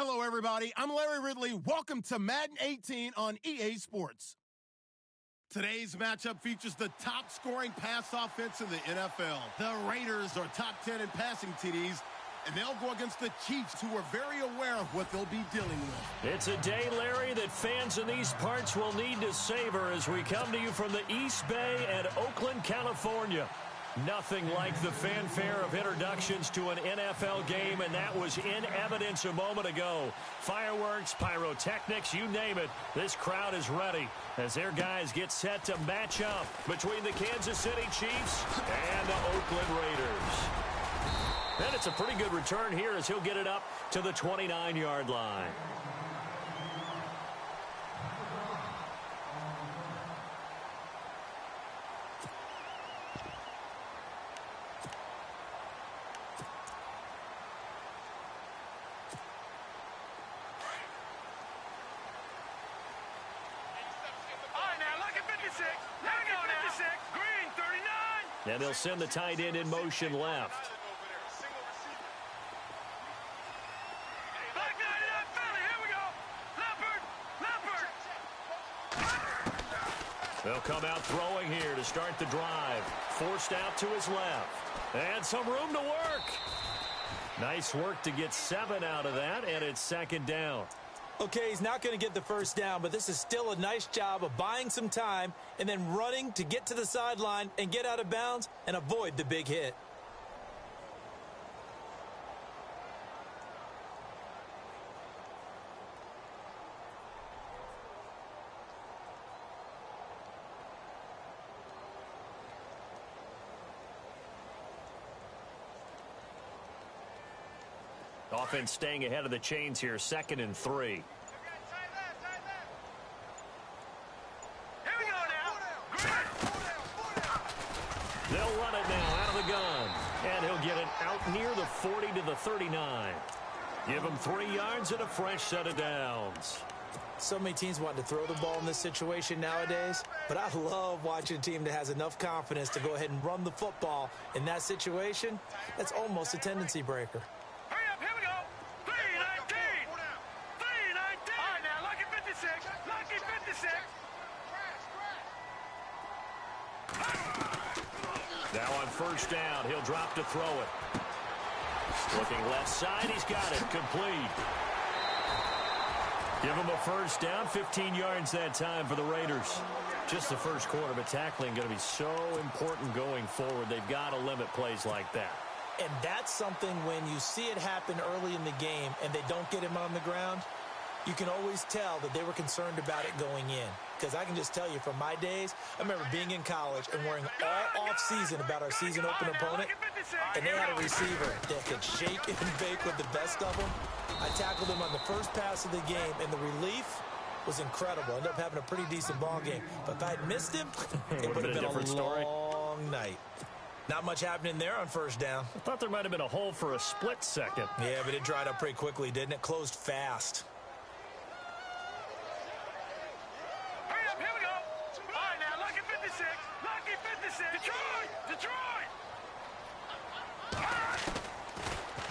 Hello, everybody. I'm Larry Ridley. Welcome to Madden 18 on EA Sports. Today's matchup features the top-scoring pass offense in the NFL. The Raiders are top 10 in passing TDs, and they'll go against the Chiefs, who are very aware of what they'll be dealing with. It's a day, Larry, that fans in these parts will need to savor as we come to you from the East Bay and Oakland, California. Nothing like the fanfare of introductions to an NFL game, and that was in evidence a moment ago. Fireworks, pyrotechnics, you name it. This crowd is ready as their guys get set to match up between the Kansas City Chiefs and the Oakland Raiders. And it's a pretty good return here as he'll get it up to the 29-yard line. And they'll send the tight end in motion left. They'll come out throwing here to start the drive. Forced out to his left. And some room to work. Nice work to get 7 out of that, and it's second down. Okay, he's not going to get the first down, but this is still a nice job of buying some time and then running to get to the sideline and get out of bounds and avoid the big hit. Offense staying ahead of the chains here, 2nd and 3. They'll run it now out of the gun. And he'll get it out near the 40 to the 39. Give him 3 yards and a fresh set of downs. So many teams want to throw the ball in this situation nowadays, but I love watching a team that has enough confidence to go ahead and run the football. In that situation, that's almost a tendency breaker. Now on first down, he'll drop to throw it. Looking left side, he's got it. Complete. Give him a first down, 15 yards that time for the Raiders. Just the first quarter, but tackling going to be so important going forward. They've got to limit plays like that. And that's something when you see it happen early in the game and they don't get him on the ground, you can always tell that they were concerned about it going in. Because I can just tell you from my days, I remember being in college and worrying all off-season about our season open opponent, and they had a receiver that could shake and bake with the best of them. I tackled him on the first pass of the game, and the relief was incredible. I ended up having a pretty decent ball game. But if I had missed him, it would have been a long night. Not much happening there on first down. I thought there might have been a hole for a split second. Yeah, but it dried up pretty quickly, didn't it? Closed fast.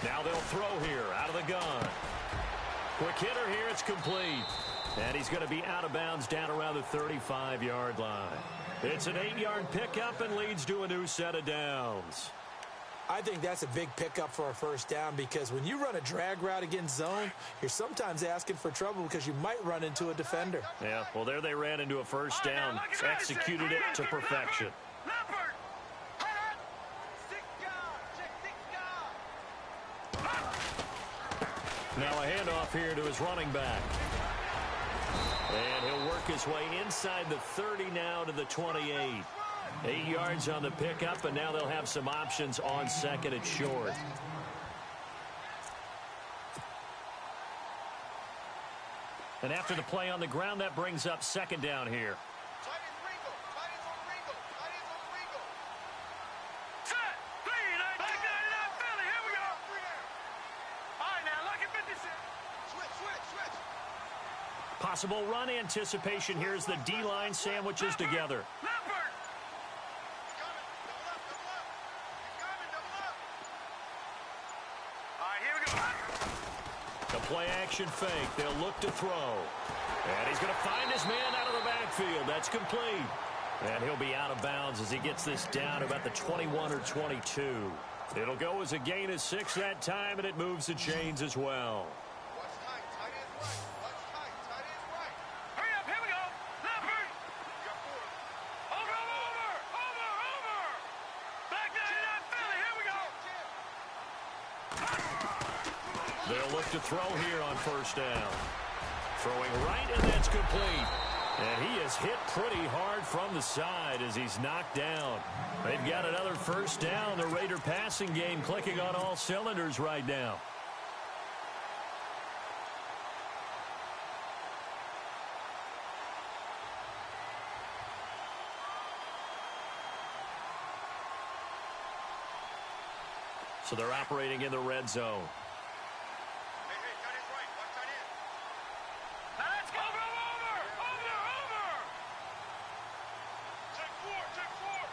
Now they'll throw here out of the gun. Quick hitter here, it's complete. And he's going to be out of bounds down around the 35-yard line. It's an 8-yard pickup and leads to a new set of downs. I think that's a big pickup for a first down because when you run a drag route against zone, you're sometimes asking for trouble because you might run into a defender. Yeah, well, there they ran into a first down, executed it to perfection. Now a handoff here to his running back. And he'll work his way inside the 30 now to the 28. 8 yards on the pickup, and now they'll have some options on 2nd and short. And after the play on the ground, that brings up 2nd down here. Possible run anticipation here as the D-line sandwiches together. A play-action fake. They'll look to throw. And he's going to find his man out of the backfield. That's complete. And he'll be out of bounds as he gets this down about the 21 or 22. It'll go as a gain of 6 that time, and it moves the chains as well. Watch tight. Tight end's right. Watch tight. Tight end's right. Hurry up. Here we go. Leopard. You got 4. Over. Back 99 Philly. Here we go. They'll look to throw here on first down. Throwing right, and that's complete. And he is hit pretty hard from the side as he's knocked down. They've got another first down. The Raider passing game clicking on all cylinders right now. So they're operating in the red zone. Hey, tight end's right. Watch tight end. Now let's go. Over. Check 4.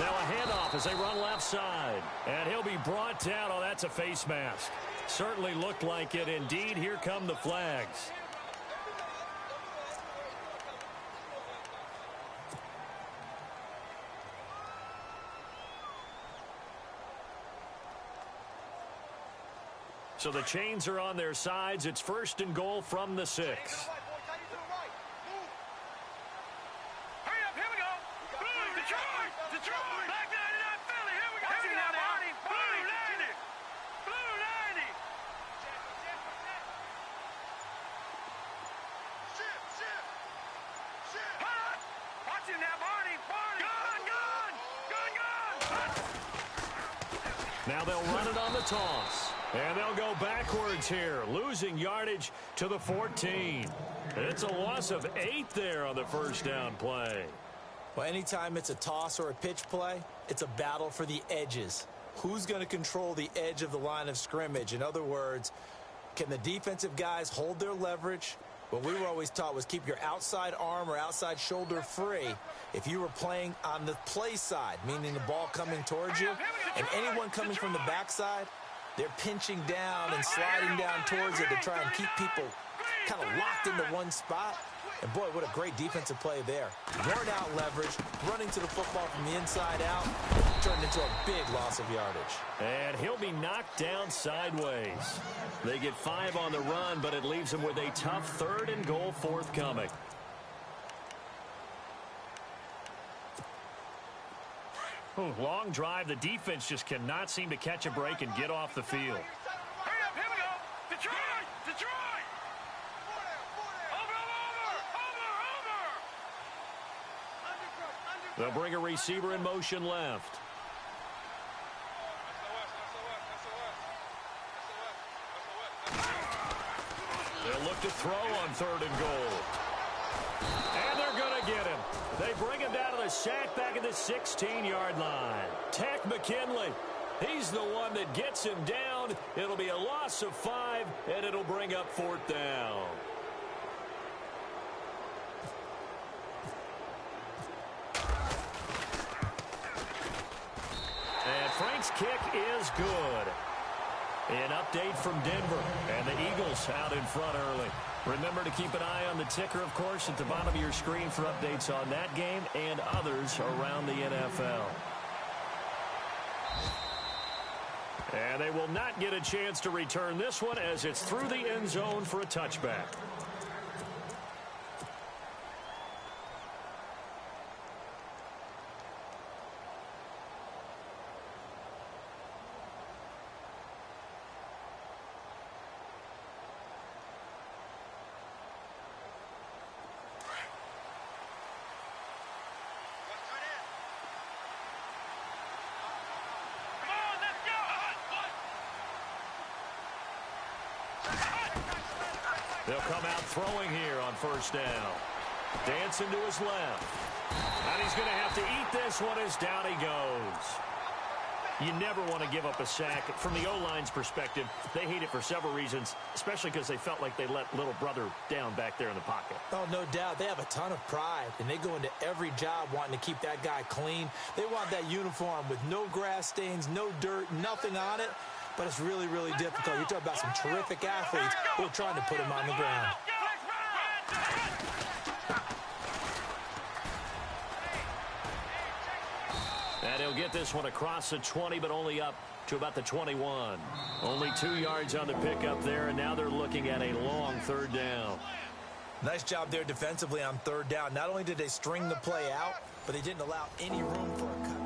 Now a handoff as they run left side. And he'll be brought down. Oh, that's a face mask. Certainly looked like it. Indeed, here come the flags. So the chains are on their sides. It's first and goal from the 6. Tight end to the right. Move. Hurry up. Here we go. Blue. Detroit. Back 99 Philly. Here we go. Here we go. Blue 90. Shift. Watch him now, Barney. Gun. Now they'll run it on the toss. And they'll go backwards here, losing yardage to the 14. It's a loss of 8 there on the first down play. Well, anytime it's a toss or a pitch play, it's a battle for the edges. Who's going to control the edge of the line of scrimmage? In other words, can the defensive guys hold their leverage? What we were always taught was keep your outside arm or outside shoulder free if you were playing on the play side, meaning the ball coming towards you, and anyone coming from the backside, they're pinching down and sliding down towards it to try and keep people kind of locked into one spot. And, boy, what a great defensive play there. Worn out leverage, running to the football from the inside out, turned into a big loss of yardage. And he'll be knocked down sideways. They get 5 on the run, but it leaves them with a tough 3rd and goal forthcoming. Ooh, long drive. The defense just cannot seem to catch a break and get off the field. Hurry up. Here we go. Detroit. Over. They'll bring a receiver in motion left. They'll look to throw on 3rd and goal. And they're going to get him. They bring him down to the sack back at the 16-yard line. Tech McKinley. He's the one that gets him down. It'll be a loss of 5, and it'll bring up 4th down. And Frank's kick is good. An update from Denver, and the Eagles out in front early. Remember to keep an eye on the ticker, of course, at the bottom of your screen for updates on that game and others around the NFL. And they will not get a chance to return this one as it's through the end zone for a touchback. They'll come out throwing here on first down. Dancing to his left. And he's going to have to eat this one as down he goes. You never want to give up a sack. From the O-line's perspective, they hate it for several reasons, especially because they felt like they let little brother down back there in the pocket. Oh, no doubt. They have a ton of pride, and they go into every job wanting to keep that guy clean. They want that uniform with no grass stains, no dirt, nothing on it. But it's really, really difficult. You're talking about some terrific athletes who are trying to put him on the ground. And he'll get this one across the 20, but only up to about the 21. Only 2 yards on the pickup there, and now they're looking at a long third down. Nice job there defensively on third down. Not only did they string the play out, but they didn't allow any room for a cut.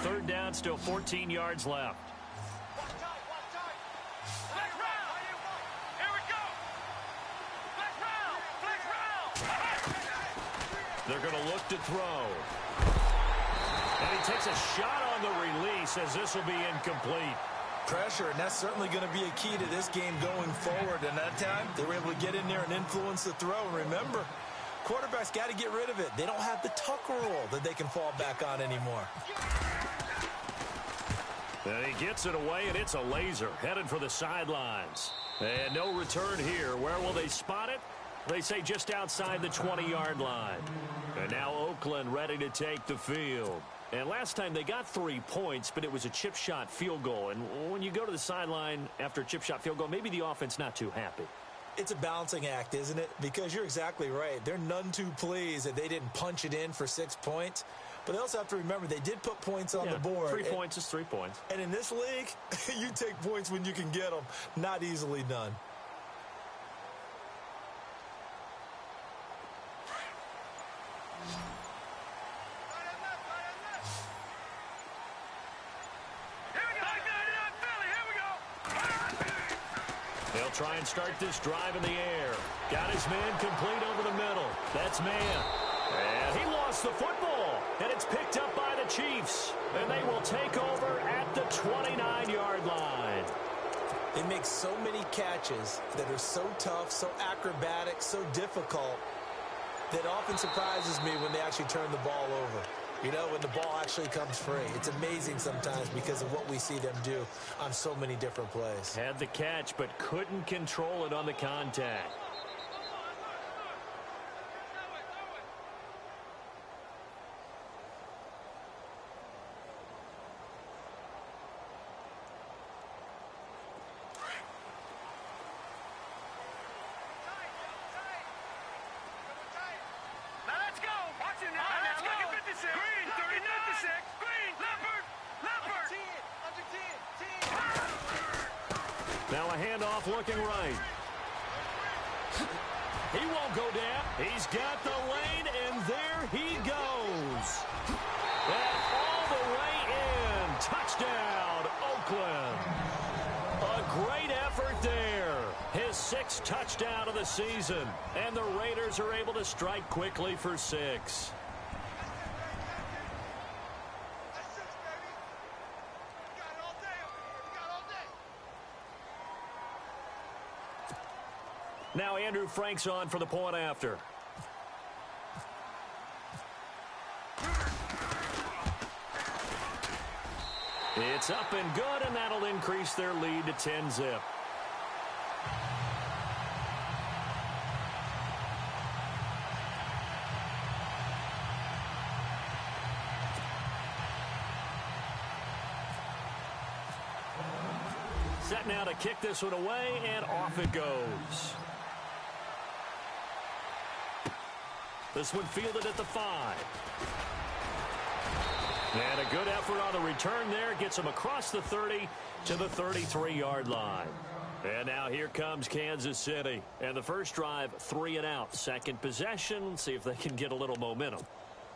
Third down, still 14 yards left. They're going to look to throw. And he takes a shot on the release as this will be incomplete. Pressure, and that's certainly going to be a key to this game going forward. And that time, they were able to get in there and influence the throw. And remember, quarterbacks got to get rid of it. They don't have the tuck rule that they can fall back on anymore. And he gets it away, and it's a laser headed for the sidelines. And no return here. Where will they spot it? They say just outside the 20-yard line. And now Oakland ready to take the field. And last time they got 3 points, but it was a chip shot field goal. And when you go to the sideline after a chip shot field goal, maybe the offense not too happy. It's a balancing act, isn't it? Because you're exactly right. They're none too pleased that they didn't punch it in for 6 points. But they also have to remember they did put points on the board. 3 points is 3 points. And in this league, you take points when you can get them. Not easily done. They'll try and start this drive in the air. Got his man complete over the middle. That's man. And he lost the football. And it's picked up by the Chiefs. And they will take over at the 29-yard line. They make so many catches that are so tough, so acrobatic, so difficult, that often surprises me when they actually turn the ball over. You know, when the ball actually comes free. It's amazing sometimes because of what we see them do on so many different plays. Had the catch, but couldn't control it on the contact. Now a handoff looking right. He won't go down. He's got the lane, and there he goes. And all the way in. Touchdown, Oakland. A great effort there. His 6th touchdown of the season. And the Raiders are able to strike quickly for 6. Now Andrew Frank's on for the point after. It's up and good, and that'll increase their lead to 10-zip. Set now to kick this one away, and off it goes. This one fielded at the 5. And a good effort on the return there. Gets him across the 30 to the 33-yard line. And now here comes Kansas City. And the first drive, 3 and out. Second possession. See if they can get a little momentum.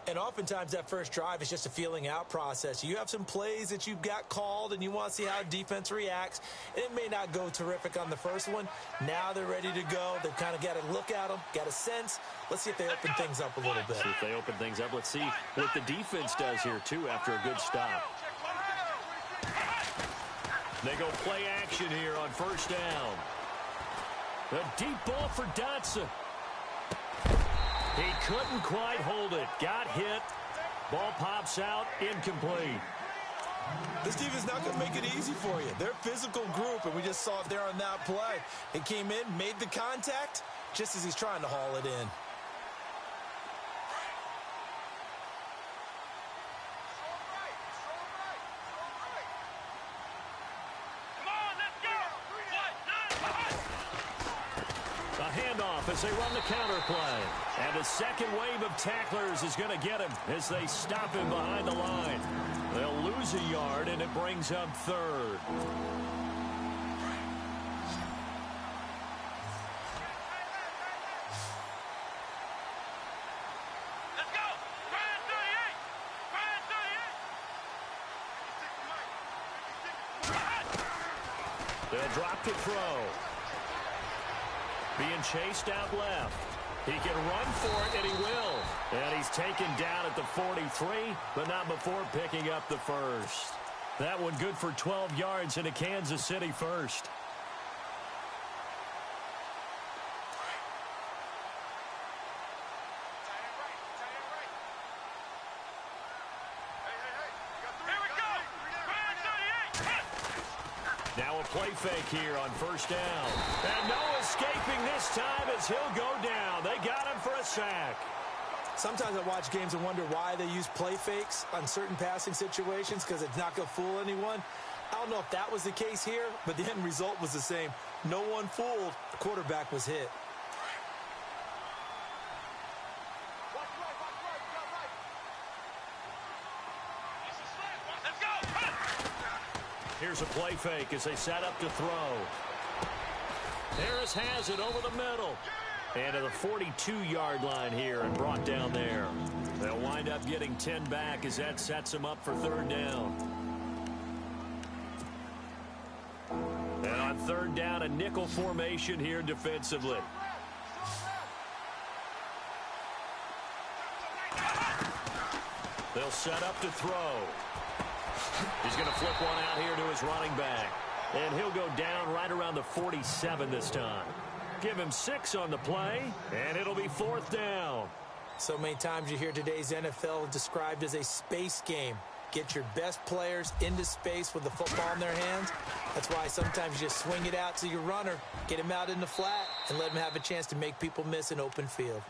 And oftentimes that first drive is just a feeling out process. You have some plays that you've got called and you want to see how defense reacts. And it may not go terrific on the first one. Now they're ready to go. They've kind of got to look at them, got a sense. Let's see if they open things up a little bit. See if they open things up. Let's see what the defense does here, too, after a good stop. They go play action here on first down. A deep ball for Dotson. He couldn't quite hold it. Got hit. Ball pops out. Incomplete. This defense is not going to make it easy for you. They're a physical group, and we just saw it there on that play. He came in, made the contact, just as he's trying to haul it in. A handoff as they run the counter play. And a second wave of tacklers is going to get him as they stop him behind the line. They'll lose a yard, and it brings up third. Let's go! Brian 38! Brian 38! They'll drop to throw. Being chased out left. He can run for it, and he will. And he's taken down at the 43, but not before picking up the first. That one good for 12 yards and a Kansas City first. Now a play fake here on first down. And no escaping this time as he'll go down. They got him for a sack. Sometimes I watch games and wonder why they use play fakes on certain passing situations because it's not going to fool anyone. I don't know if that was the case here, but the end result was the same. No one fooled. The quarterback was hit. Here's a play fake as they set up to throw. Harris has it over the middle. And to the 42-yard line here and brought down there. They'll wind up getting 10 back as that sets them up for third down. And on third down, a nickel formation here defensively. They'll set up to throw. He's going to flip one out here to his running back. And he'll go down right around the 47 this time. Give him 6 on the play, and it'll be fourth down. So many times you hear today's NFL described as a space game. Get your best players into space with the football in their hands. That's why sometimes you just swing it out to your runner, get him out in the flat, and let him have a chance to make people miss an open field.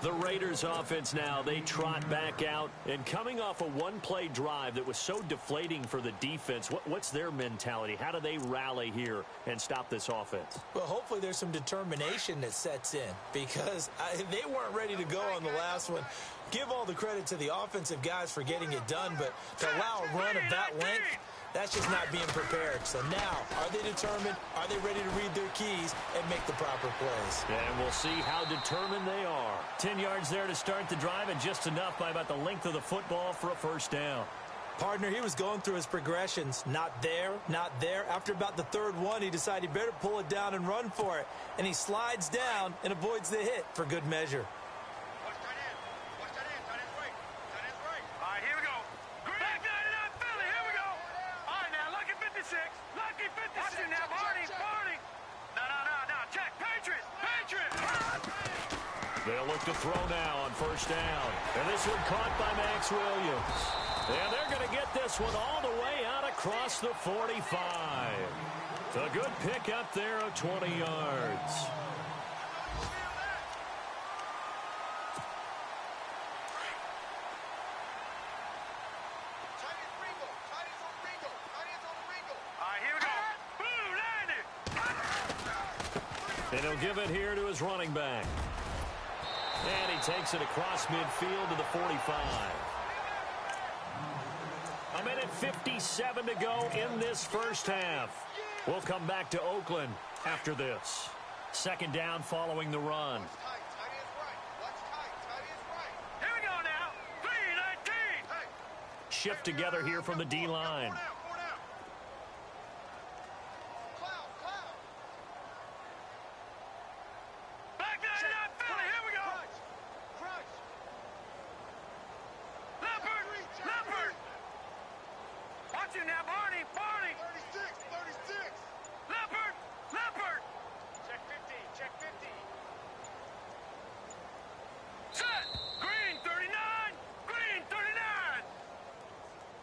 The Raiders offense now, they trot back out. And coming off a one-play drive that was so deflating for the defense, what's their mentality? How do they rally here and stop this offense? Well, hopefully there's some determination that sets in because they weren't ready to go on the last one. Give all the credit to the offensive guys for getting it done, but to allow a run of that length, that's just not being prepared. So now, are they determined? Are they ready to read their keys and make the proper plays? And we'll see how determined they are. 10 yards there to start the drive, and just enough by about the length of the football for a first down. Partner, he was going through his progressions. Not there, not there. After about the third one, he decided he better pull it down and run for it. And he slides down and avoids the hit for good measure. They'll look to throw now on first down. And this one caught by Max Williams. And they're going to get this one all the way out across the 45. A good pick up there of 20 yards. And he'll give it here to his running back. And he takes it across midfield to the 45. A minute 57 to go in this first half. We'll come back to Oakland after this. Second down following the run. Here we go now. 3-19. Shift together here from the D-line.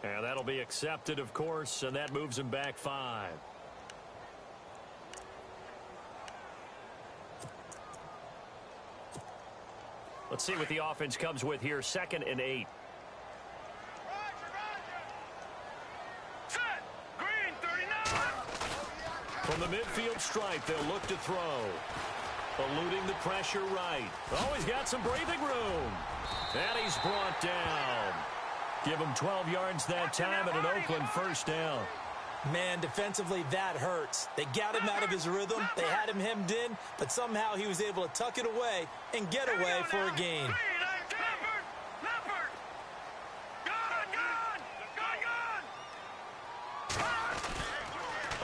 And that'll be accepted, of course, and that moves him back 5. Let's see what the offense comes with here. 2nd and 8. Set. Green, 39. From the midfield stripe, they'll look to throw. Eluding the pressure right. Oh, he's got some breathing room. And he's brought down. Give him 12 yards that time and an Oakland first down. Man, defensively, that hurts. They got him out of his rhythm. They had him hemmed in, but somehow he was able to tuck it away and get away for a gain.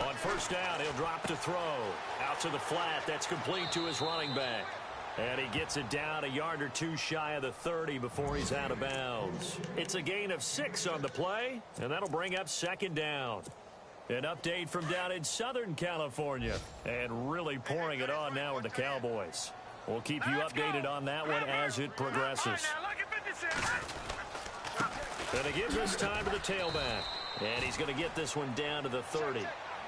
On first down, he'll drop to throw. Out to the flat. That's complete to his running back. And he gets it down a yard or 2 shy of the 30 before he's out of bounds. It's a gain of 6 on the play, and that'll bring up 2nd down. An update from down in Southern California. And really pouring it on now with the Cowboys. We'll keep you updated on that one as it progresses. And it gives us time to the tailback. And he's going to get this one down to the 30.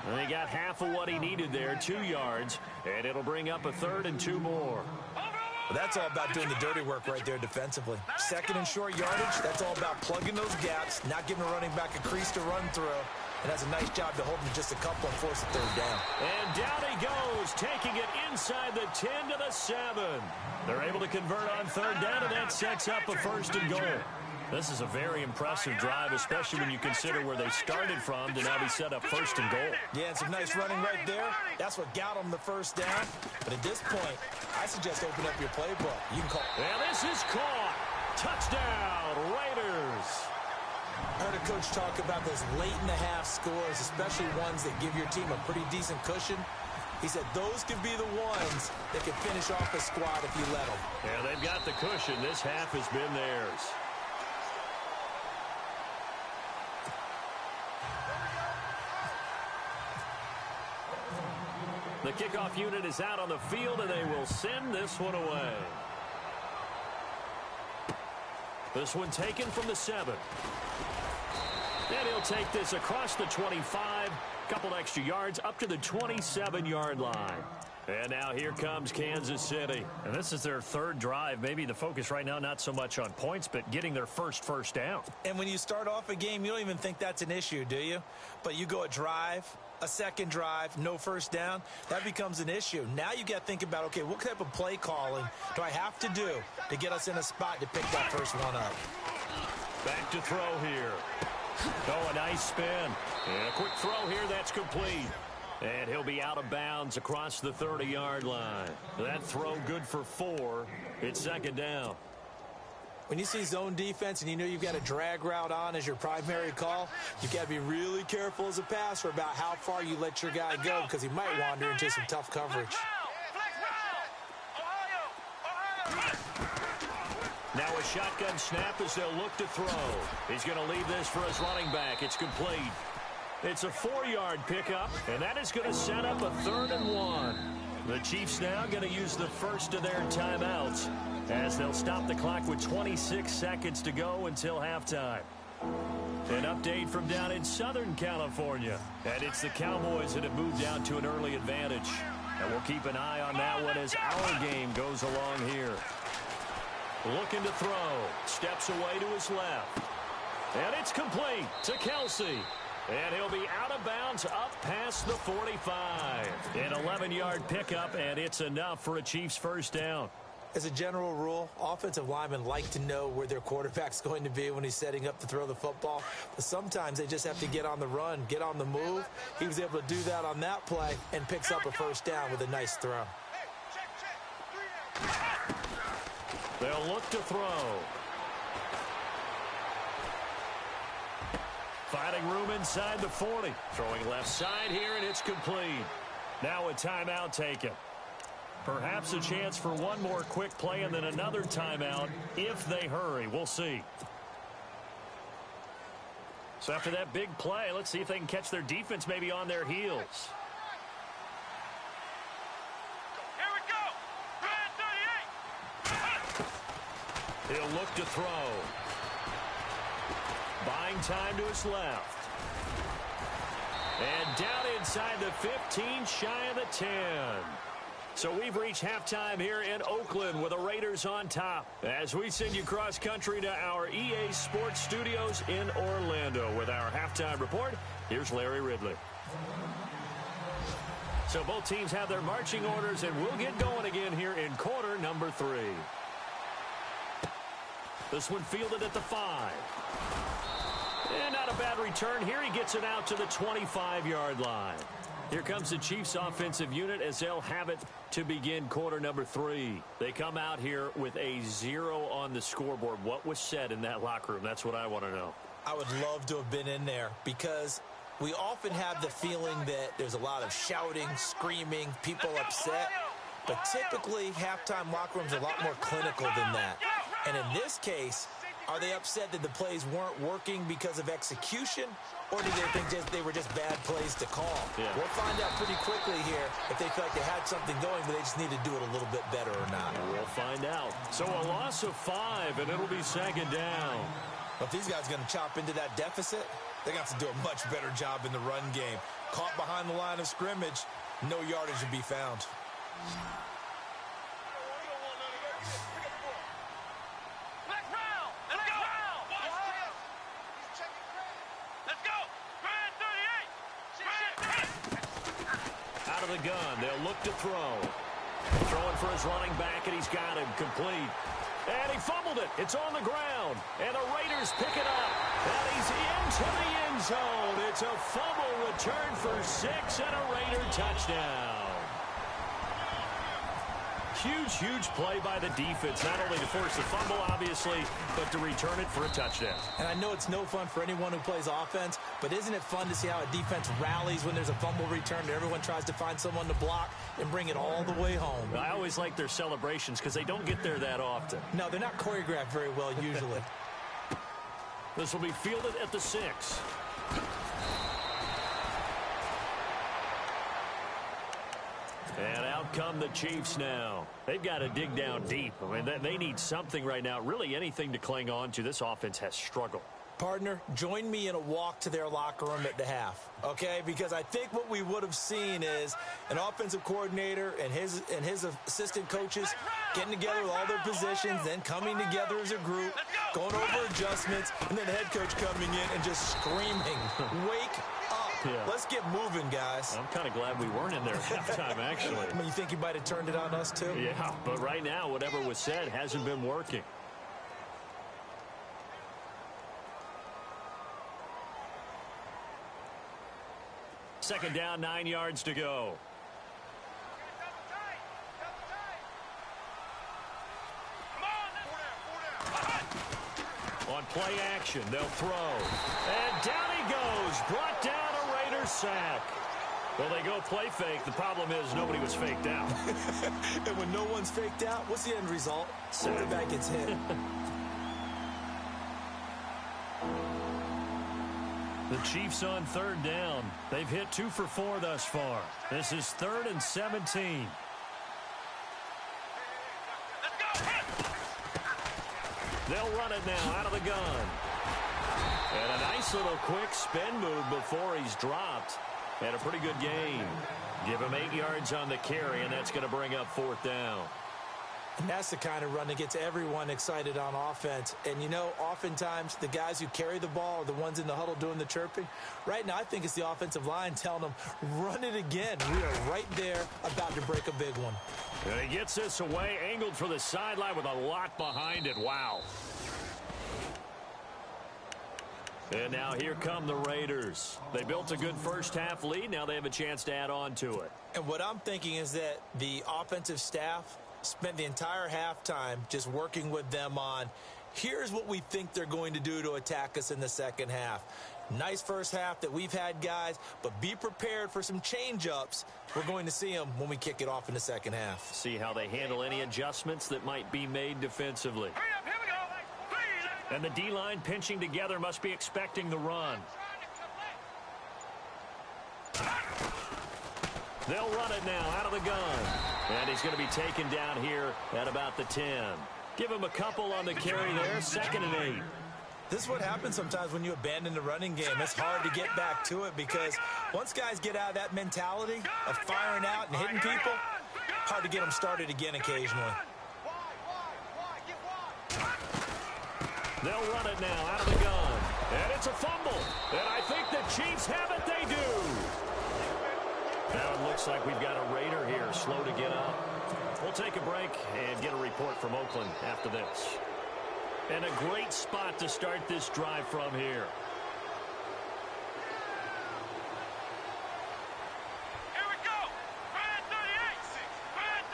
And he got half of what he needed there, 2 yards. And it'll bring up a 3rd and 2 more. Well, that's all about doing the dirty work right there defensively. 2nd and short yardage, that's all about plugging those gaps, not giving a running back a crease to run through. And that's a nice job to hold him just a couple and force a 3rd down. And down he goes, taking it inside the 10 to the 7. They're able to convert on 3rd down, and that sets up a 1st and goal. This is a very impressive drive, especially when you consider where they started from to now be set up 1st and goal. Yeah, and some nice running right there. That's what got them the 1st down. But at this point, I suggest open up your playbook. You can call. And this is caught. Touchdown, Raiders. I heard a coach talk about those late-in-the-half scores, especially ones that give your team a pretty decent cushion. He said those could be the ones that could finish off a squad if you let them. Yeah, they've got the cushion. This half has been theirs. The kickoff unit is out on the field, and they will send this one away. This one taken from the 7. And he'll take this across the 25, couple extra yards up to the 27-yard line. And now here comes Kansas City. And this is their 3rd drive. Maybe the focus right now not so much on points, but getting their first down. And when you start off a game, you don't even think that's an issue, do you? But you go a drive, a 2nd drive, no 1st down, that becomes an issue. Now you got to think about, okay, what type of play calling do I have to do to get us in a spot to pick that first one up? Back to throw here. Oh, a nice spin. And a quick throw here, that's complete. And he'll be out of bounds across the 30-yard line. That throw good for 4. It's 2nd down. When you see zone defense and you know you've got a drag route on as your primary call, you've got to be really careful as a passer about how far you let your guy go because he might wander into some tough coverage. Now a shotgun snap as they'll look to throw. He's going to leave this for his running back. It's complete. It's a 4-yard pickup, and that is going to set up a 3rd and 1. The Chiefs now going to use the first of their timeouts as they'll stop the clock with 26 seconds to go until halftime. An update from down in Southern California, and it's the Cowboys that have moved down to an early advantage. And we'll keep an eye on that one as our game goes along here. Looking to throw. Steps away to his left. And it's complete to Kelsey. And he'll be out of bounds up past the 45. An 11-yard pickup, and it's enough for a Chiefs first down. As a general rule, offensive linemen like to know where their quarterback's going to be when he's setting up to throw the football. But sometimes they just have to get on the run, get on the move. He was able to do that on that play and picks up a first down with a nice throw. They'll look to throw. Finding room inside the 40. Throwing left side here, and it's complete. Now a timeout taken. Perhaps a chance for one more quick play and then another timeout if they hurry. We'll see. So after that big play, let's see if they can catch their defense maybe on their heels. Here we go. Red 38. He'll look to throw. By Playing time to his left. And down inside the 15, shy of the 10. So we've reached halftime here in Oakland with the Raiders on top. As we send you cross-country to our EA Sports Studios in Orlando with our halftime report, here's Larry Ridley. So both teams have their marching orders, and we'll get going again here in quarter number 3. This one fielded at the 5. And not a bad return here. He gets it out to the 25-yard line. Here comes the Chiefs offensive unit as they'll have it to begin quarter number 3. They come out here with a 0 on the scoreboard. What was said in that locker room? That's what I want to know. I would love to have been in there because we often have the feeling that there's a lot of shouting, screaming, people upset. But typically, halftime locker rooms are a lot more clinical than that. And in this case, are they upset that the plays weren't working because of execution, or do they think they were just bad plays to call? Yeah. We'll find out pretty quickly here if they feel like they had something going, but they just need to do it a little bit better or not. We'll find out. So a loss of 5, and it'll be second down. Well, if these guys are going to chop into that deficit, they're going to have to do a much better job in the run game. Caught behind the line of scrimmage, no yardage to be found. Out of the gun, they'll look to throw. Throwing for his running back, and he's got him complete. And he fumbled it. It's on the ground. And the Raiders pick it up. And he's into the end zone. It's a fumble return for 6 and a Raider touchdown. Huge, huge play by the defense, not only to force the fumble, obviously, but to return it for a touchdown. And I know it's no fun for anyone who plays offense, but isn't it fun to see how a defense rallies when there's a fumble return and everyone tries to find someone to block and bring it all the way home? I always like their celebrations because they don't get there that often. No, they're not choreographed very well usually. This will be fielded at the 6. And out come the Chiefs now. They've got to dig down deep. I mean, they need something right now, really anything to cling on to. This offense has struggled. Partner, join me in a walk to their locker room at the half, okay? Because I think what we would have seen is an offensive coordinator and his assistant coaches getting together with all their positions, then coming together as a group, going over adjustments, and then the head coach coming in and just screaming, wake up. Yeah. Let's get moving, guys. I'm kind of glad we weren't in there at halftime, actually. I mean, you think you might have turned it on us, too? Yeah, but right now, whatever was said hasn't been working. Second down, 9 yards to go. On play action, they'll throw. And down he goes. Brought down a Raiders sack. Well, they go play fake. The problem is nobody was faked out. And when no one's faked out, what's the end result? Quarterback gets hit. The Chiefs on third down. They've hit 2 for 4 thus far. This is 3rd and 17. They'll run it now out of the gun. And a nice little quick spin move before he's dropped. And a pretty good gain. Give him 8 yards on the carry, and that's going to bring up 4th down. And that's the kind of run that gets everyone excited on offense. And, you know, oftentimes the guys who carry the ball are the ones in the huddle doing the chirping. Right now, I think it's the offensive line telling them, run it again. We are right there about to break a big one. And he gets this away, angled for the sideline with a lot behind it. Wow. And now here come the Raiders. They built a good first-half lead. Now they have a chance to add on to it. And what I'm thinking is that the offensive staff spent the entire halftime just working with them on, here's what we think they're going to do to attack us in the second half. Nice first half that we've had, guys, but be prepared for some change-ups. We're going to see them when we kick it off in the second half. See how they handle any adjustments that might be made defensively. Here we go. And the D-line pinching together must be expecting the run. They'll run it now out of the gun. And he's going to be taken down here at about the 10. Give him a couple on the carry there. 2nd and 8. This is what happens sometimes when you abandon the running game. It's hard to get back to it because once guys get out of that mentality of firing out and hitting people, hard to get them started again occasionally. They'll run it now out of the gun. And it's a fumble. And I think the Chiefs have it. They do. Now it looks like we've got a Raider here slow to get up. We'll take a break and get a report from Oakland after this. And a great spot to start this drive from here. Here we go. Brand 38. Brand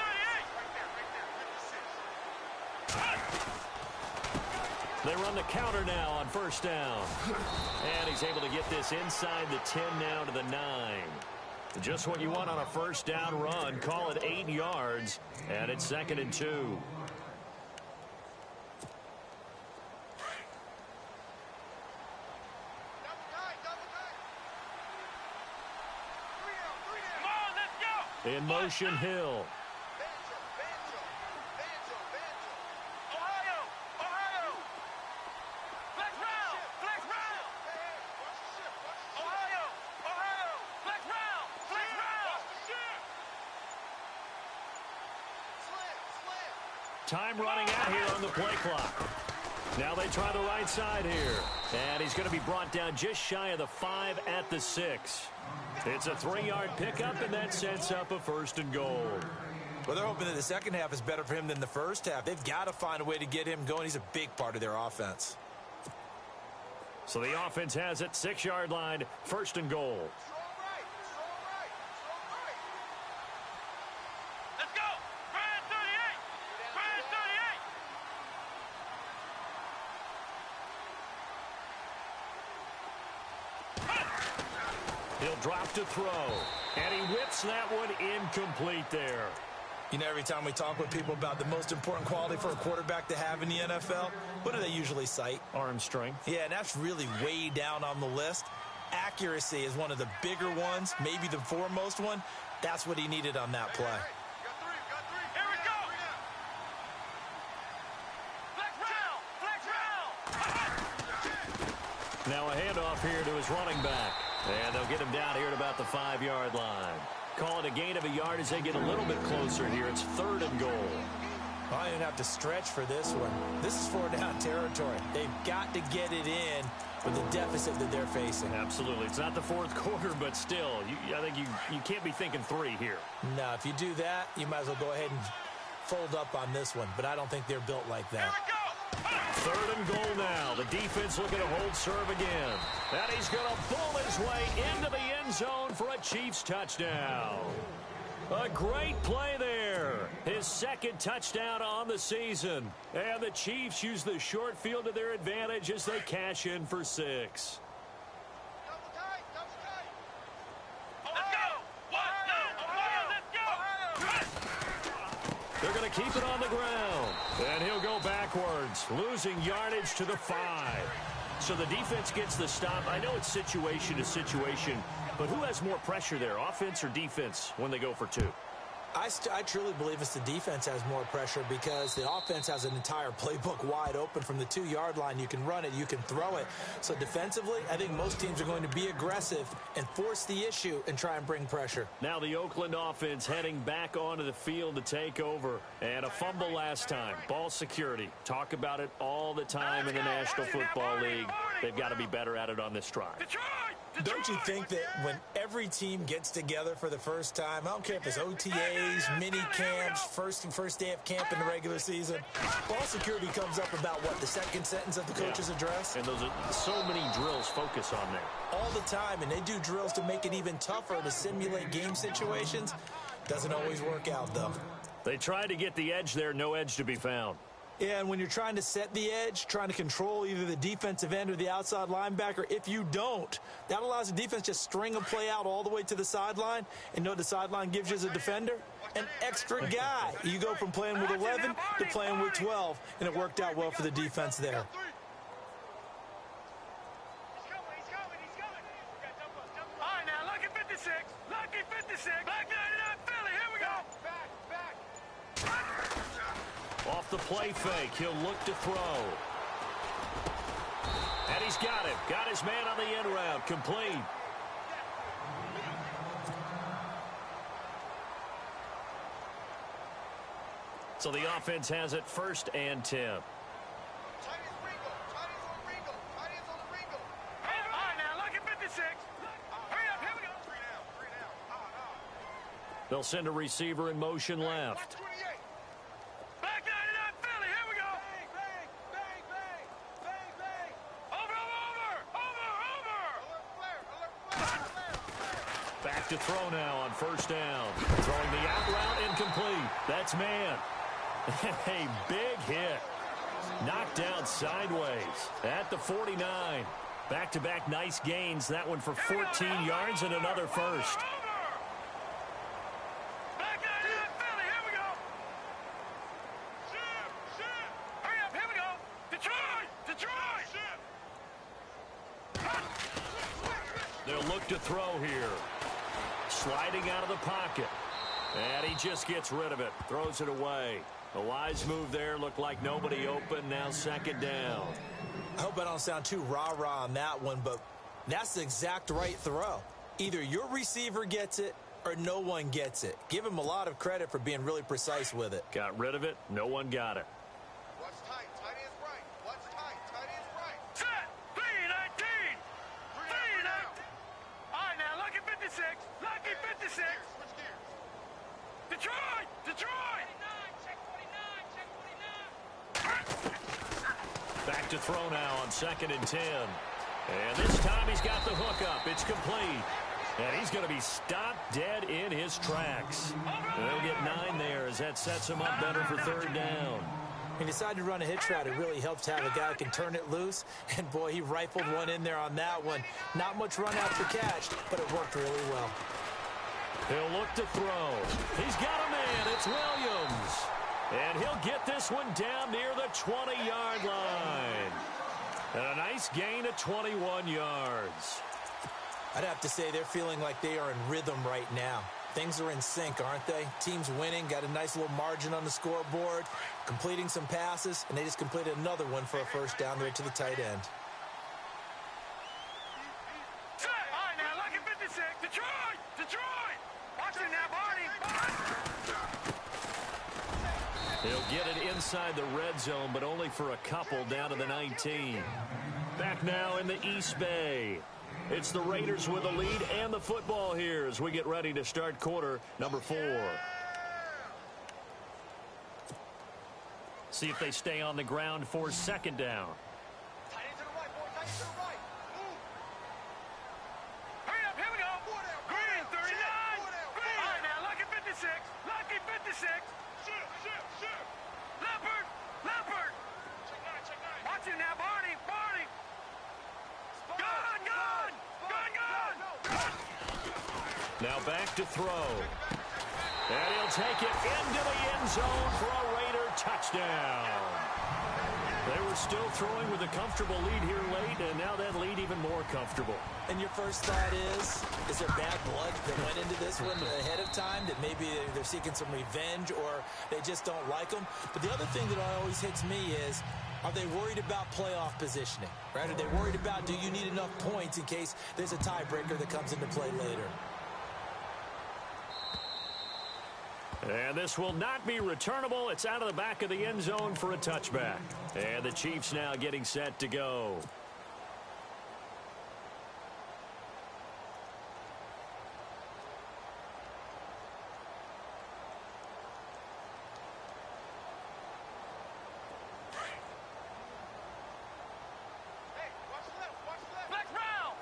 38. They run the counter now on first down. And he's able to get this inside the 10 now to the 9. Just what you want on a first down run. Call it 8 yards. And it's 2nd and 2. In motion, Hill. Ohio! Ohio! Flex round! Flex round! Ohio! Ohio! Flex round! Flex round! Time running out here on the play clock. Now they try the right side here. And he's going to be brought down just shy of the 5 at the 6. It's a 3-yard pickup, and that sets up a 1st and goal. Well, they're hoping that the second half is better for him than the first half. They've got to find a way to get him going. He's a big part of their offense. So the offense has it, 6-yard line, 1st and goal. Let's go! Brand 38! Brand 38! He'll drop to throw, and he whips that one incomplete there. You know, every time we talk with people about the most important quality for a quarterback to have in the NFL, what do they usually cite? Arm strength. Yeah, and that's really way down on the list. Accuracy is one of the bigger ones, maybe the foremost one. That's what he needed on that play. Got three. Here we go! Flex round! Now a handoff here to his running back. And they'll get him down here at about the 5-yard line. Call it a gain of a yard as they get a little bit closer here. It's 3rd and goal. I don't even have to stretch for this one. This is 4-down territory. They've got to get it in with the deficit that they're facing. Absolutely. It's not the 4th quarter, but still, I think you can't be thinking 3 here. No, if you do that, you might as well go ahead and fold up on this one. But I don't think they're built like that. Here we go! 3rd and goal now. The defense looking to hold serve again. And he's going to bull his way into the end zone for a Chiefs touchdown. A great play there. His 2nd touchdown on the season. And the Chiefs use the short field to their advantage as they cash in for 6. Let's go! Ohio! Let's go! They're going to keep it on the ground. And he'll go backwards, losing yardage to the 5. So the defense gets the stop. I know it's situation to situation, but who has more pressure there, offense or defense, when they go for 2? I truly believe it's the defense has more pressure because the offense has an entire playbook wide open from the 2-yard line. You can run it, you can throw it. So defensively, I think most teams are going to be aggressive and force the issue and try and bring pressure. Now the Oakland offense heading back onto the field to take over. And a fumble last time. Ball security. Talk about it all the time in the National Football League. They've got to be better at it on this drive. Don't you think that when every team gets together for the first time, I don't care if it's OTAs, mini camps, first day of camp in the regular season, ball security comes up about, what, the 2nd sentence of the coach's address? And those are so many drills focus on there. All the time, and they do drills to make it even tougher to simulate game situations. Doesn't always work out, though. They tried to get the edge there, no edge to be found. Yeah, and when you're trying to set the edge, trying to control either the defensive end or the outside linebacker, if you don't, that allows the defense to string a play out all the way to the sideline. And you know what the sideline gives you as a defender? An extra guy. You go from playing with 11 to playing with 12, and it worked out well for the defense there. All right, now, lucky 56. Lucky 56. Black 99 Philly. Here we go. Back. Off the play fake, he'll look to throw. he's got it. Got his man on the end route. Complete. So the offense has it 1st and 10. Tight ends Ringo. Tight ends on Ringo. Tight ends on the Ringo. All right, now, look at 56. Hurry up, here we go. 3 down. They'll send a receiver in motion left. 28. Back 99 Philly, here we go. Bang, bang, bang, bang, bang, bang. Over. Alert flare. Alert flare. Flare. Back to throw now on 1st down. Throwing the out route incomplete. That's man. A big hit. Knocked down sideways at the 49. Back-to-back nice gains. That one for 14 yards and another first. Back 99 Philly, here we go. Hurry up, here we go. Detroit. They'll look to throw here. Sliding out of the pocket. And he just gets rid of it. Throws it away. A wise move there. Looked like nobody open. Now 2nd down. I hope I don't sound too rah-rah on that one, but that's the exact right throw. Either your receiver gets it or no one gets it. Give him a lot of credit for being really precise with it. Got rid of it. No one got it. Watch tight. Tight ends right. Watch tight. Tight ends right. Set. 3-19. 3-19. All right, now, lucky 56. Lucky 56. Switch gears. Detroit. Back to throw now on 2nd and 10. And this time he's got the hook up. It's complete. And he's going to be stopped dead in his tracks. They'll get 9 there as that sets him up better for 3rd down. He decided to run a hitch route. It really helps to have a guy who can turn it loose. And, boy, he rifled one in there on that one. Not much run after catch, but it worked really well. He'll look to throw. He's got a man. It's Williams. And he'll get this one down near the 20-yard line. And a nice gain of 21 yards. I'd have to say they're feeling like they are in rhythm right now. Things are in sync, aren't they? Team's winning, got a nice little margin on the scoreboard, completing some passes, and they just completed another one for a 1st down there to the tight end. Set. All right, now, lucky 56. Detroit. Watch it now, Barney. He'll get it inside the red zone, but only for a couple down to the 19. Back now in the East Bay. It's the Raiders with the lead and the football here as we get ready to start quarter number 4. See if they stay on the ground for 2nd down. Tight end to the right, boy. Tight end to the right. Move. Hurry up, here we go. Green, 39. All right, now, lucky 56. Lucky 56. Shoot. Leopard. Check 9. Watch it now, Barney. Gun. Now back to throw. And he'll take it into the end zone for a Raider touchdown. They were still throwing with a comfortable lead here late, and now that lead even more comfortable. And your first thought is there bad blood that went into this one ahead of time, that maybe they're seeking some revenge or they just don't like them? But the other thing that always hits me is, are they worried about playoff positioning? Right? Are they worried about, do you need enough points in case there's a tiebreaker that comes into play later? And this will not be returnable. It's out of the back of the end zone for a touchback. And the Chiefs now getting set to go. Hey, watch left. Flex round.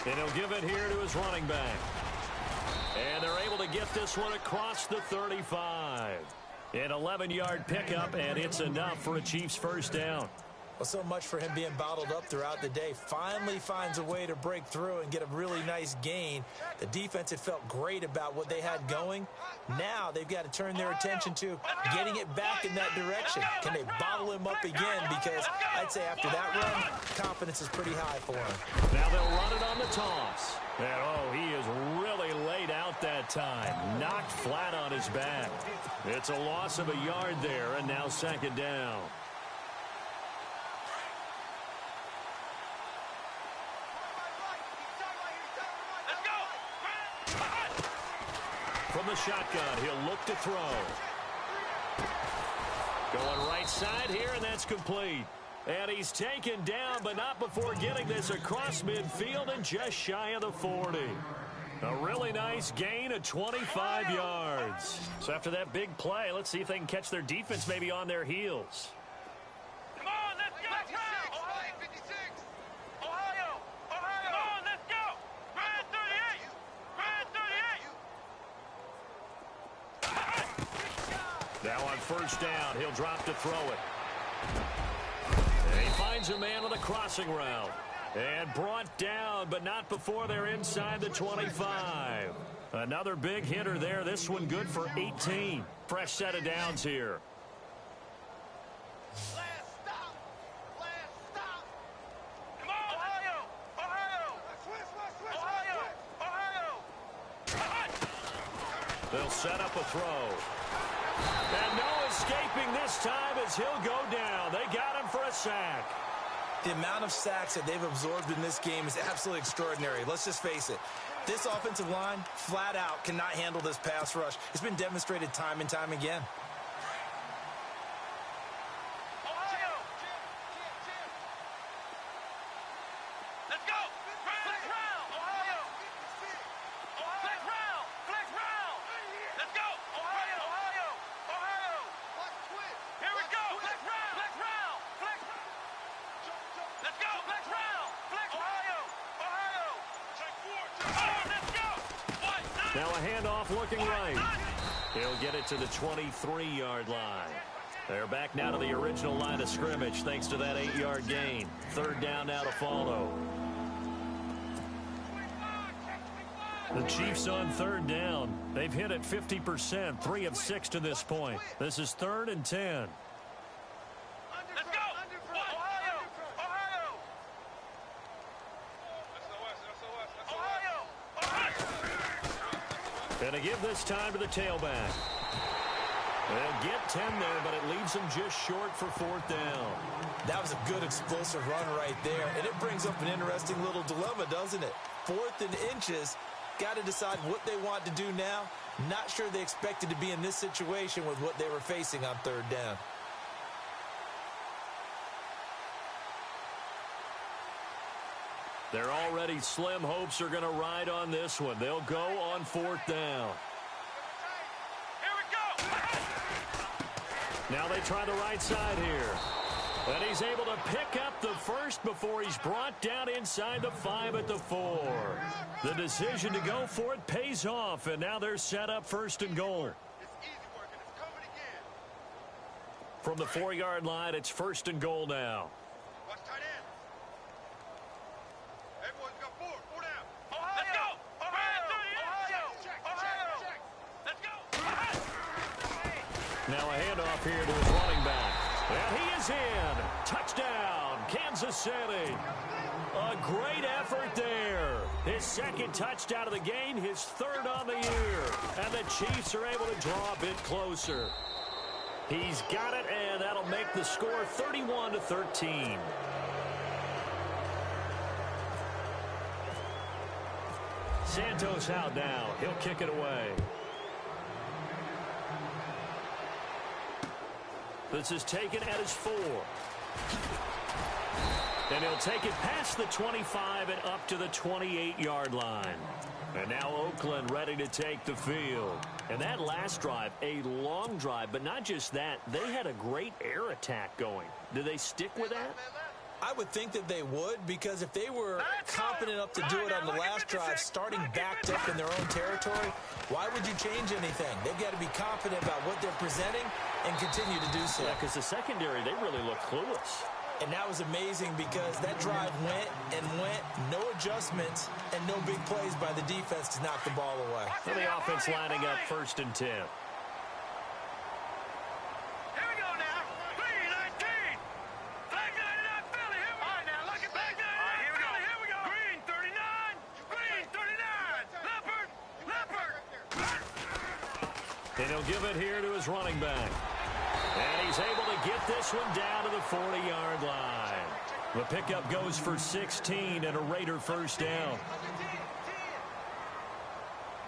And he'll give it here to his running back. And they're able to get this one across the 35. An 11-yard pickup, and it's enough for a Chiefs 1st down. Well, so much for him being bottled up throughout the day. Finally finds a way to break through and get a really nice gain. The defense had felt great about what they had going. Now they've got to turn their attention to getting it back in that direction. Can they bottle him up again? Because I'd say after that run, confidence is pretty high for him. Now they'll run it on the toss. And, oh, he is really laid out that time. Knocked flat on his back. It's a loss of a yard there, and now second down. From the shotgun, he'll look to throw. Going right side here, and that's complete. And he's taken down, but not before getting this across midfield and just shy of the 40. A really nice gain of 25 yards. So after that big play, let's see if they can catch their defense maybe on their heels. Come on, let's go! Ohio 56! Ohio! Come on, let's go! Grand 38! Grand 38! Now on first down, he'll drop to throw it. And he finds a man on the crossing route. And brought down, but not before they're inside the 25. Another big hitter there. This one good for 18. Fresh set of downs here. Last stop! Last stop! Come on, Ohio! Ohio! Switch! Ohio! They'll set up a throw. And no escaping this time as he'll go down. They got him for a sack. The amount of sacks that they've absorbed in this game is absolutely extraordinary. Let's just face it. This offensive line, flat out, cannot handle this pass rush. It's been demonstrated time and time again. Ohio! Let's go! Flex round! Ohio! Flex round! Flex round! Let's go! Ohio! Ohio! Ohio! Watch twist! Here we go! Flex round! Flex round! Flex! Let's go! Flex round! Flex! Ohio! Ohio! Oh, let's go! What? Now a handoff looking right. He'll get it to the 23-yard line. They're back now to the original line of scrimmage thanks to that 8-yard gain. Third down now to follow. The Chiefs on third down. They've hit it 50%, 3 of 6 to this point. This is 3rd and 10. Let's go! Ohio! Ohio! Ohio! Ohio! And to give this time to the tailback. They'll get 10 there, but it leaves them just short for 4th down. That was a good explosive run right there, and it brings up an interesting little dilemma, doesn't it? 4th and inches, got to decide what they want to do now. Not sure they expected to be in this situation with what they were facing on 3rd down. Their already slim hopes are going to ride on this one. They'll go on 4th down. Here we go! Now they try the right side here. And he's able to pick up the first before he's brought down inside the 5 at the 4. The decision to go for it pays off, and now they're set up 1st and goal. It's easy work, and it's coming again. From the 4-yard line, it's 1st and goal now. Watch tight end. Everyone's got 4 down. Ohio! Let's go! Ohio! Ohio! Ohio! Let's go! Now a handoff here to his running back. And he is in. Touchdown, Kansas City. A great effort there. His 2nd touchdown of the game, his 3rd on the year. And the Chiefs are able to draw a bit closer. He's got it, and that'll make the score 31-13. Santos out now. He'll kick it away. This is taken at his 4. And he'll take it past the 25 and up to the 28-yard line. And now Oakland ready to take the field. And that last drive, a long drive, but not just that. They had a great air attack going. Do they stick with that? I would think that they would, because if they were confident enough to do it on the last drive, starting backed up in their own territory, why would you change anything? They've got to be confident about what they're presenting and continue to do so. Yeah, because the secondary, they really look clueless. And that was amazing because that drive went and went, no adjustments, and no big plays by the defense to knock the ball away. So the offense lining up 1st and 10. Here we go now. 3-19. Flag 99 Philly. Here we go. All right, now look at flag 99 Philly. Here we go. Green 39. Green 39. Leopard. Leopard. And he'll give it here to his running back. And he's able to get this one down to the 40-yard line. The pickup goes for 16 and a Raider first down.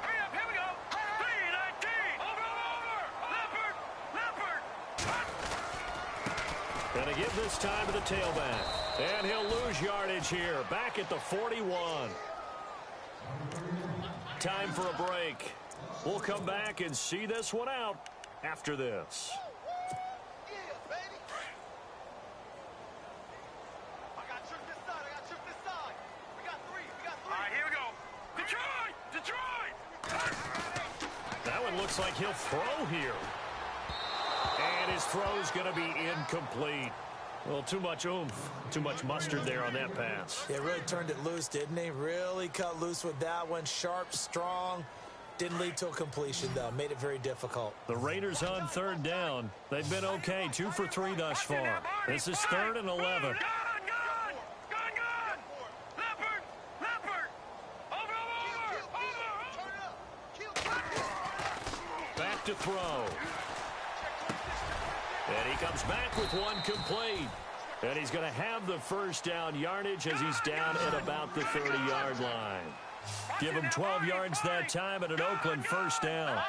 Here we go. 3-19. Over. Leopard. Going to give this time to the tailback. And he'll lose yardage here. Back at the 41. Time for a break. We'll come back and see this one out after this. That one looks like he'll throw here. And his throw's going to be incomplete. Well, too much oomph, too much mustard there on that pass. Yeah, really turned it loose, didn't he? Really cut loose with that one. Sharp, strong. Didn't lead to a completion, though. Made it very difficult. The Raiders on third down. They've been okay, 2 for 3 thus far. This is 3rd and 11. Back to throw. And he comes back with one complete. And he's going to have the first down yardage as he's down at about the 30-yard line. Give him 12 yards that time at an Oakland first down.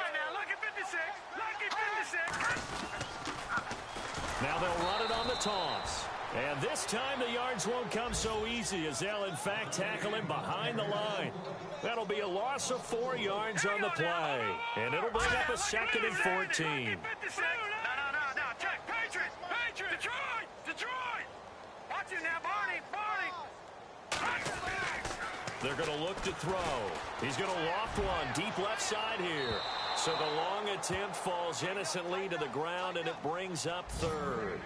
Now they'll run it on the toss. And this time the yards won't come so easy as they'll in fact tackle him behind the line. That'll be a loss of 4 yards on the play. And it'll bring up a 2nd and 14. They're going to look to throw. He's going to loft one deep left side here. So the long attempt falls innocently to the ground, and it brings up 3rd.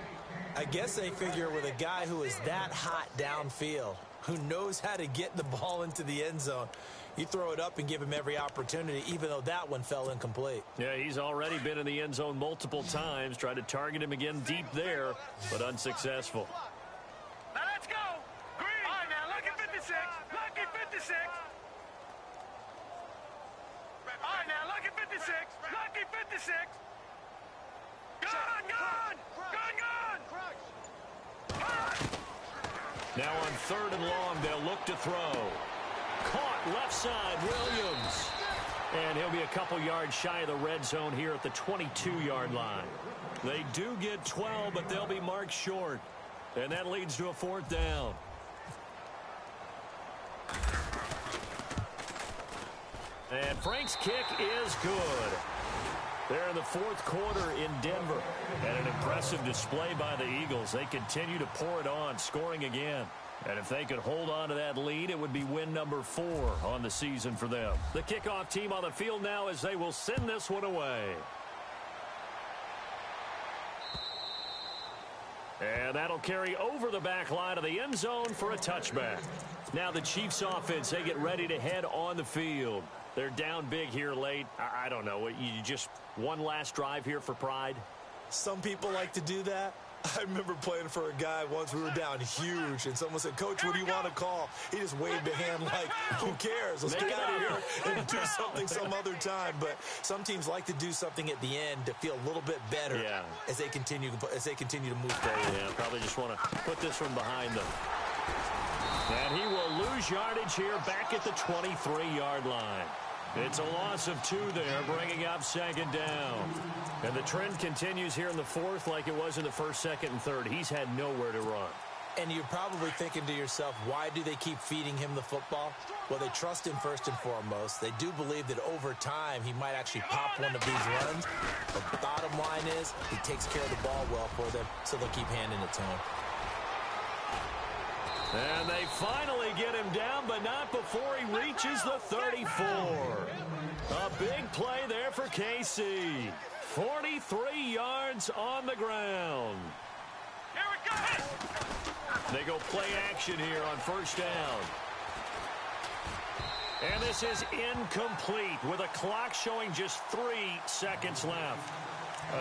I guess they figure with a guy who is that hot downfield, who knows how to get the ball into the end zone, you throw it up and give him every opportunity, even though that one fell incomplete. Yeah, he's already been in the end zone multiple times. Tried to target him again deep there, but unsuccessful. Now let's go. Green. All right, now look at 56. Look at 56. All right, now look at 56. Look at 56. Gun. Now on 3rd and long, they'll look to throw. Caught left side, Williams. And he'll be a couple yards shy of the red zone here at the 22-yard line. They do get 12, but they'll be marked short. And that leads to a 4th down. And Frank's kick is good. They're in the 4th quarter in Denver. And an impressive display by the Eagles. They continue to pour it on, scoring again. And if they could hold on to that lead, it would be win number 4 on the season for them. The kickoff team on the field now as they will send this one away. And that'll carry over the back line of the end zone for a touchback. Now the Chiefs offense, they get ready to head on the field. They're down big here late. I don't know. You just one last drive here for pride? Some people like to do that. I remember playing for a guy once. We were down huge, and someone said, "Coach, what do you want to call?" He just waved a hand like, who cares? Let's get out of here and do something some other time. But some teams like to do something at the end to feel a little bit better as they continue to move forward. Yeah, probably just want to put this one behind them. And he will lose yardage here back at the 23-yard line. It's a loss of 2 there, bringing up 2nd down. And the trend continues here in the 4th like it was in the 1st, 2nd, and 3rd. He's had nowhere to run. And you're probably thinking to yourself, why do they keep feeding him the football? Well, they trust him first and foremost. They do believe that over time he might actually pop one of these runs. But the bottom line is he takes care of the ball well for them, so they'll keep handing it to him. And they finally get him down, but not before he reaches the 34. A big play there for KC. 43 yards on the ground. Here we go. They go play action here on 1st down. And this is incomplete with a clock showing just 3 seconds left.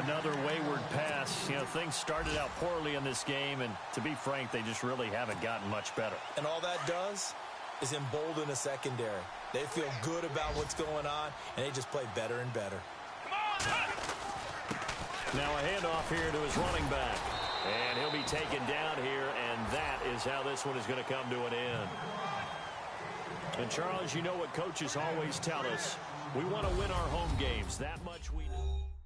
Another wayward pass. You know, things started out poorly in this game, and to be frank, they just really haven't gotten much better. And all that does is embolden a secondary. They feel good about what's going on, and they just play better and better. Come on, Now a handoff here to his running back. And he'll be taken down here, and that is how this one is going to come to an end. And, Charles, you know what coaches always tell us. We want to win our home games. That much we know.